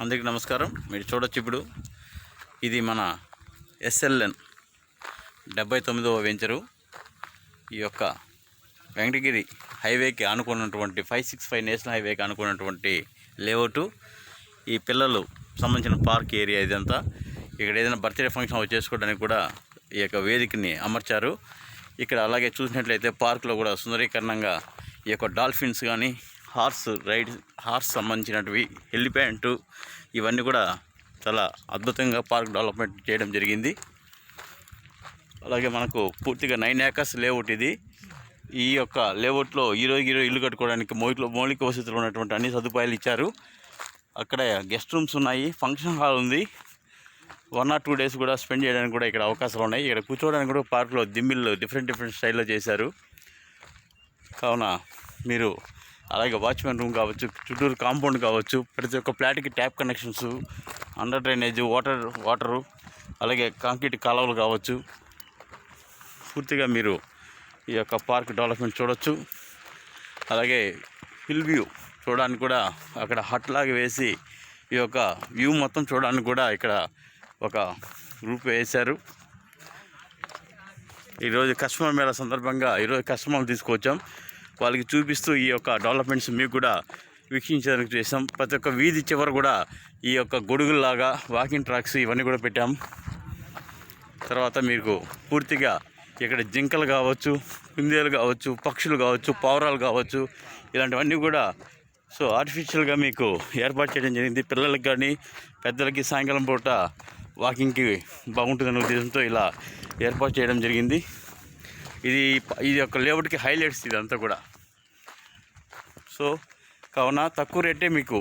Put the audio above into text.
అందరికీ నమస్కారం. మీరు చూడొచ్చు ఇప్పుడు ఇది మన SLN 79వ వెంచరు. ఈ యొక్క వెంకటగిరి హైవేకి ఆనుకున్నటువంటి 565 నేషనల్ హైవేకి ఆనుకున్నటువంటి లేఅవుట్. ఈ పిల్లలు సంబంధించిన పార్క్ ఏరియా ఇదంతా. ఇక్కడ ఏదైనా బర్త్డే ఫంక్షన్ చేసుకోవడానికి కూడా ఈ యొక్క వేదికని అమర్చారు. ఇక్కడ అలాగే చూసినట్లయితే పార్కులో కూడా సుందరీకరణంగా ఈ యొక్క డాల్ఫిన్స్ కానీ హార్స్ సంబంధించినవి హెలిప్యాడ్ ఇవన్నీ కూడా చాలా అద్భుతంగా పార్క్ డెవలప్మెంట్ చేయడం జరిగింది. అలాగే మనకు పూర్తిగా 9 acres లేఅవుట్ ఇది. ఈ యొక్క లేఅవుట్లో ఈరోజు ఇల్లు కట్టుకోవడానికి మౌలిక వసతులు ఉన్నటువంటి అన్ని సదుపాయాలు ఇచ్చారు. అక్కడ గెస్ట్ రూమ్స్ ఉన్నాయి, ఫంక్షన్ హాల్ ఉంది. 1 or 2 days కూడా స్పెండ్ చేయడానికి కూడా ఇక్కడ అవకాశాలు ఉన్నాయి. ఇక్కడ కూర్చోవడానికి కూడా పార్కులో దిమ్మిళ్ళు డిఫరెంట్ స్టైల్లో చేశారు. కావున మీరు అలాగే వాచ్మెన్ రూమ్ కావచ్చు, చుట్టూరు కాంపౌండ్ కావచ్చు, ప్రతి ఒక్క ఫ్లాట్కి tap connections, under drainage water, అలాగే కాంక్రీట్ కాలువలు కావచ్చు. పూర్తిగా మీరు ఈ యొక్క పార్క్ డెవలప్మెంట్ చూడవచ్చు. అలాగే హిల్ వ్యూ చూడడానికి కూడా అక్కడ హట్ లాగా వేసి ఈ యొక్క వ్యూ మొత్తం చూడడానికి కూడా ఇక్కడ ఒక గ్రూప్ వేశారు. ఈరోజు కస్టమర్ మేళ సందర్భంగా ఈరోజు కస్టమర్లు తీసుకొచ్చాం. వాళ్ళకి చూపిస్తూ ఈ యొక్క డెవలప్మెంట్స్ మీకు కూడా వీక్షించడానికి చేసాం. ప్రతి ఒక్క వీధి చివర కూడా ఈ యొక్క గొడుగుల్లాగా వాకింగ్ ట్రాక్స్ ఇవన్నీ కూడా పెట్టాం. తర్వాత మీకు పూర్తిగా ఇక్కడ జింకలు కావచ్చు, కుందేలు కావచ్చు, పక్షులు కావచ్చు, పావురాలు కావచ్చు, ఇలాంటివన్నీ కూడా ఆర్టిఫిషియల్గా మీకు ఏర్పాటు చేయడం జరిగింది. పిల్లలకి కానీ పెద్దలకి సాయంకాలం పూట వాకింగ్కి బాగుంటుందనే ఉద్దేశంతో ఇలా ఏర్పాటు చేయడం జరిగింది. ఇది యొక్క లేఅవుట్కి హైలైట్స్ ఇదంతా కూడా. కావున తక్కువ రేటే మీకు